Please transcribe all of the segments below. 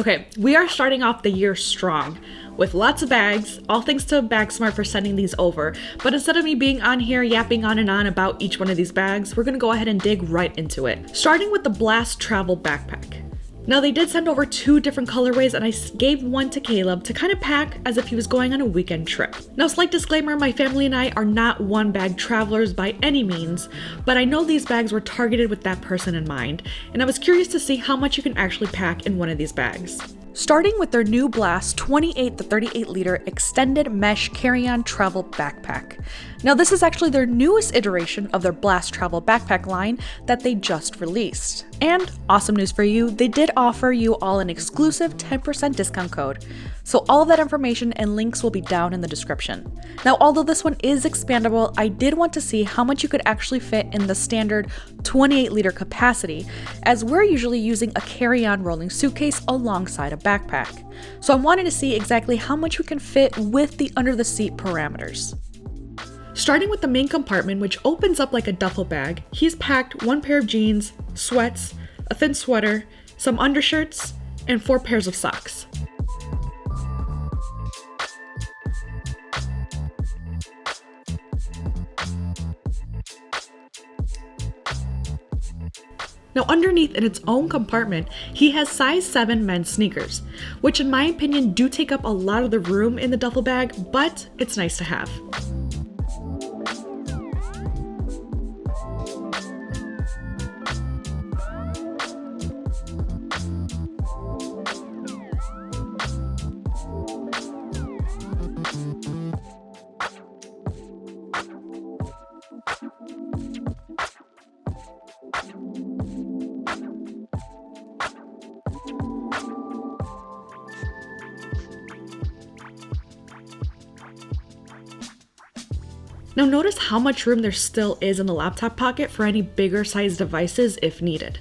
Okay, we are starting off the year strong with lots of bags, all thanks to BagSmart for sending these over. But instead of me being on here yapping on and on about each one of these bags, we're gonna go ahead and dig right into it. Starting with the Blast Travel Backpack. Now they did send over 2 different colorways and I gave one to Caleb to kind of pack as if he was going on a weekend trip. Now slight disclaimer, my family and I are not one bag travelers by any means, but I know these bags were targeted with that person in mind, and I was curious to see how much you can actually pack in one of these bags. Starting with their new Blast 28 to 38 liter extended mesh carry-on travel backpack. Now this is actually their newest iteration of their Blast travel backpack line that they just released. And awesome news for you, they did offer you all an exclusive 10% discount code. So all of that information and links will be down in the description. Now, although this one is expandable, I did want to see how much you could actually fit in the standard 28 liter capacity, as we're usually using a carry-on rolling suitcase alongside a backpack. So I wanted to see exactly how much we can fit with the under the seat parameters. Starting with the main compartment, which opens up like a duffel bag, he's packed 1 pair of jeans, sweats, a thin sweater, some undershirts, and 4 pairs of socks. Now underneath in its own compartment, he has size 7 men's sneakers, which in my opinion do take up a lot of the room in the duffel bag, but it's nice to have. Now notice how much room there still is in the laptop pocket for any bigger sized devices if needed.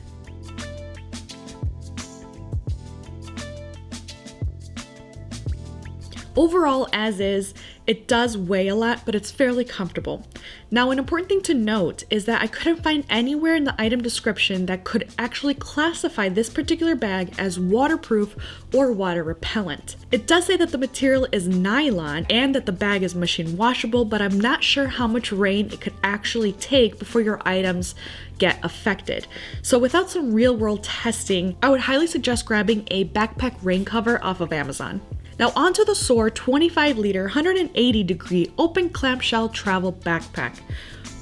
Overall, as is, it does weigh a lot, but it's fairly comfortable. Now, an important thing to note is that I couldn't find anywhere in the item description that could actually classify this particular bag as waterproof or water repellent. It does say that the material is nylon and that the bag is machine washable, but I'm not sure how much rain it could actually take before your items get affected. So without some real world testing, I would highly suggest grabbing a backpack rain cover off of Amazon. Now onto the Soar 25 liter, 180 degree open clamshell travel backpack.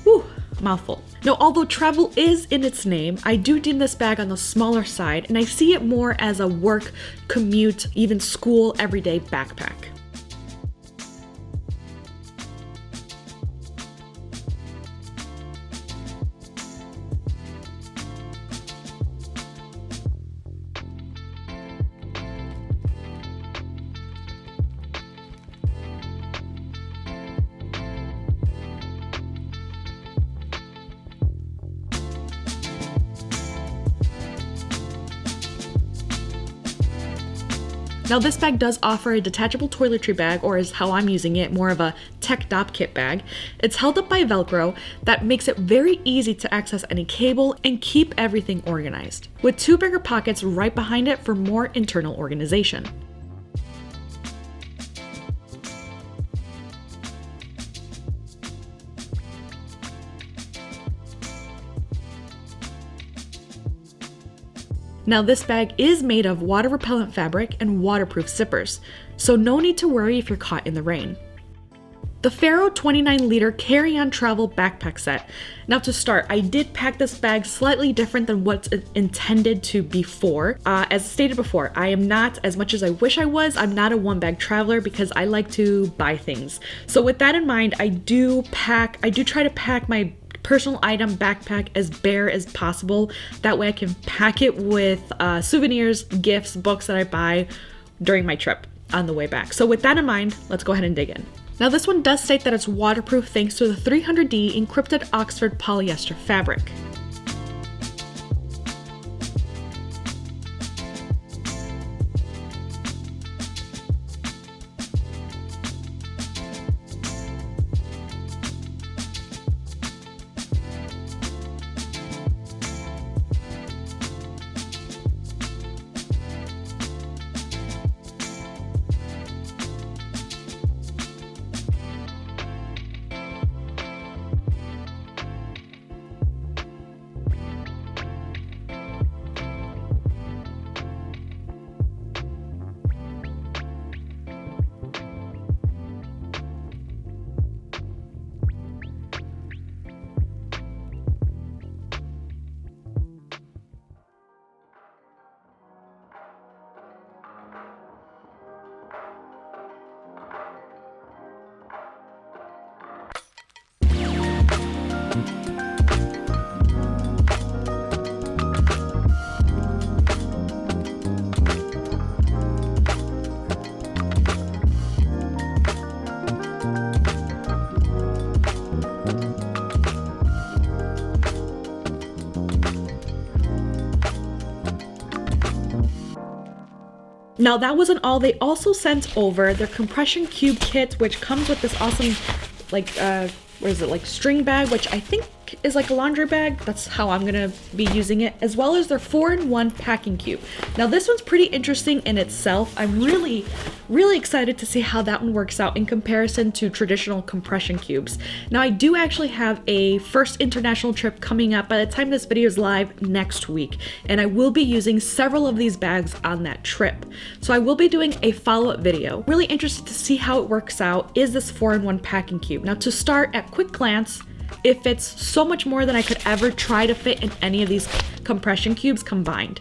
Whew, mouthful. Now although travel is in its name, I do deem this bag on the smaller side and I see it more as a work, commute, even school, everyday backpack. Now this bag does offer a detachable toiletry bag, or is how I'm using it, more of a tech dop kit bag. It's held up by Velcro that makes it very easy to access any cable and keep everything organized, with 2 bigger pockets right behind it for more internal organization. Now this bag is made of water repellent fabric and waterproof zippers, so no need to worry if you're caught in the rain. The Faro 29 liter carry-on travel backpack set. Now to start, I did pack this bag slightly different than what's intended to be for. As stated before, I am not, as much as I wish I was, I'm not a one bag traveler because I like to buy things. So with that in mind, I do try to pack my personal item backpack as bare as possible. That way I can pack it with souvenirs, gifts, books that I buy during my trip on the way back. So with that in mind, let's go ahead and dig in. Now this one does state that it's waterproof thanks to the 300D encrypted Oxford polyester fabric. Now that wasn't all. They also sent over their compression cube kit, which comes with this awesome, like, what is it, like string bag, which I think is like a laundry bag. That's how I'm gonna be using it, as well as their 4-in-1 packing cube. Now this one's pretty interesting in itself. I'm really excited to see how that one works out in comparison to traditional compression cubes. Now I do actually have a first international trip coming up by the time this video is live next week, and I will be using several of these bags on that trip. So I will be doing a follow-up video. Really interested to see how it works out is this 4-in-1 packing cube. Now to start, at quick glance, it fits so much more than I could ever try to fit in any of these compression cubes combined.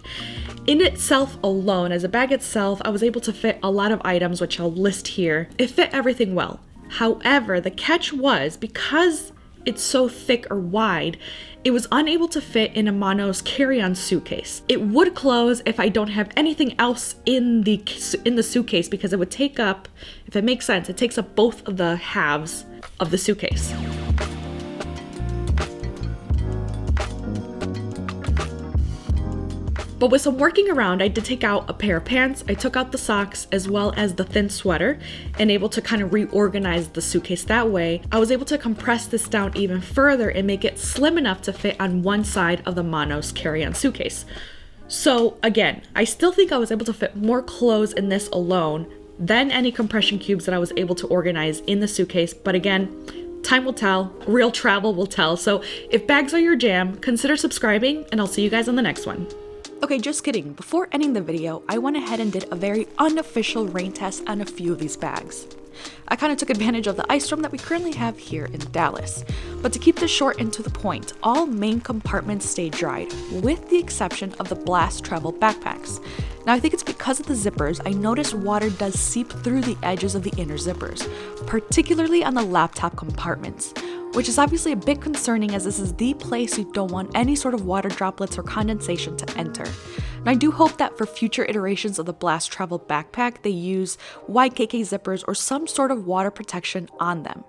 In itself alone, as a bag itself, I was able to fit a lot of items, which I'll list here. It fit everything well. However, the catch was, because it's so thick or wide, it was unable to fit in a Mono's carry-on suitcase. It would close if I don't have anything else in the suitcase, because it would take up, if it makes sense, it takes up both of the halves of the suitcase. But with some working around, I did take out a pair of pants, I took out the socks, as well as the thin sweater, and able to kind of reorganize the suitcase that way. I was able to compress this down even further and make it slim enough to fit on one side of the Mono's carry-on suitcase. So again, I still think I was able to fit more clothes in this alone than any compression cubes that I was able to organize in the suitcase, but again, time will tell, real travel will tell. So if bags are your jam, consider subscribing, and I'll see you guys on the next one. Okay, just kidding. Before ending the video, I went ahead and did a very unofficial rain test on a few of these bags. I kind of took advantage of the ice storm that we currently have here in Dallas. But to keep this short and to the point, all main compartments stayed dried, with the exception of the Blast Travel backpacks. Now I think it's because of the zippers. I noticed water does seep through the edges of the inner zippers, particularly on the laptop compartments, which is obviously a bit concerning, as this is the place you don't want any sort of water droplets or condensation to enter. And I do hope that for future iterations of the Blast Travel backpack, they use YKK zippers or some sort of water protection on them.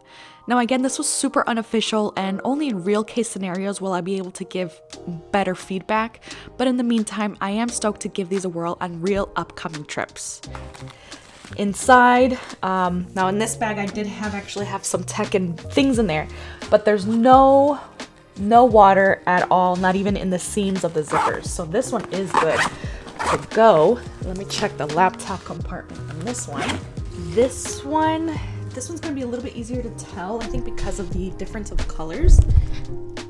Now again, this was super unofficial, and only in real case scenarios will I be able to give better feedback, but in the meantime, I am stoked to give these a whirl on real upcoming trips. Inside, now in this bag I did actually have some tech and things in there, but there's no water at all, not even in the seams of the zippers. So this one is good to go. Let me check the laptop compartment on this one. This one's gonna be a little bit easier to tell, I think, because of the difference of colors.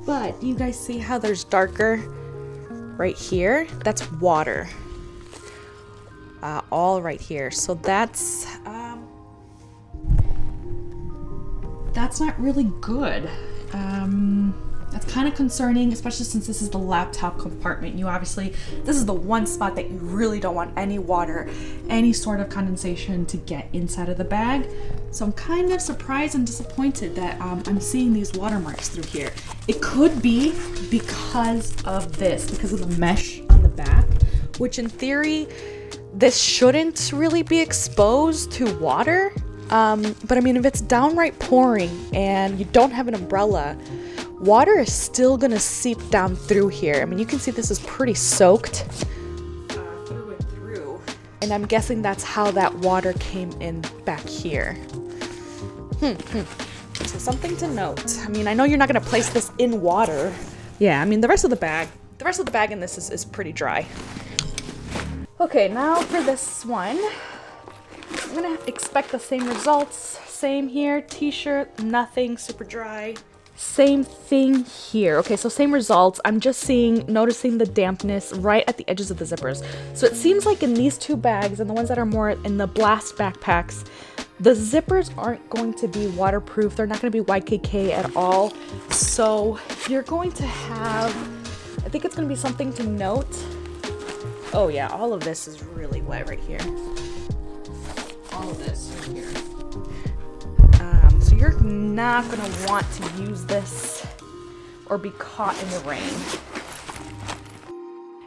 But you guys see how there's darker right here? That's water. All right here. So that's not really good. That's kind of concerning, especially since this is the laptop compartment. This is the one spot that you really don't want any water, any sort of condensation to get inside of the bag. So I'm kind of surprised and disappointed that I'm seeing these watermarks through here. It could be because of the mesh on the back, which in theory, this shouldn't really be exposed to water. But I mean, if it's downright pouring and you don't have an umbrella, water is still gonna seep down through here. I mean, you can see this is pretty soaked through and through. And I'm guessing that's how that water came in back here. So something to note. I mean, I know you're not gonna place this in water. Yeah, I mean, the rest of the bag in this is pretty dry. Okay, now for this one, I'm gonna expect the same results. Same here, t-shirt, nothing, super dry. Same thing here. Okay, so same results. I'm just noticing the dampness right at the edges of the zippers. So it seems like in these two bags and the ones that are more in the Blast backpacks, the zippers aren't going to be waterproof. They're not going to be YKK at all. So you're going to have, I think it's going to be something to note. Oh yeah, all of this is really wet right here. All of this right here. So you're not going to want to use this or be caught in the rain.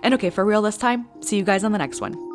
And okay, for real this time, see you guys on the next one.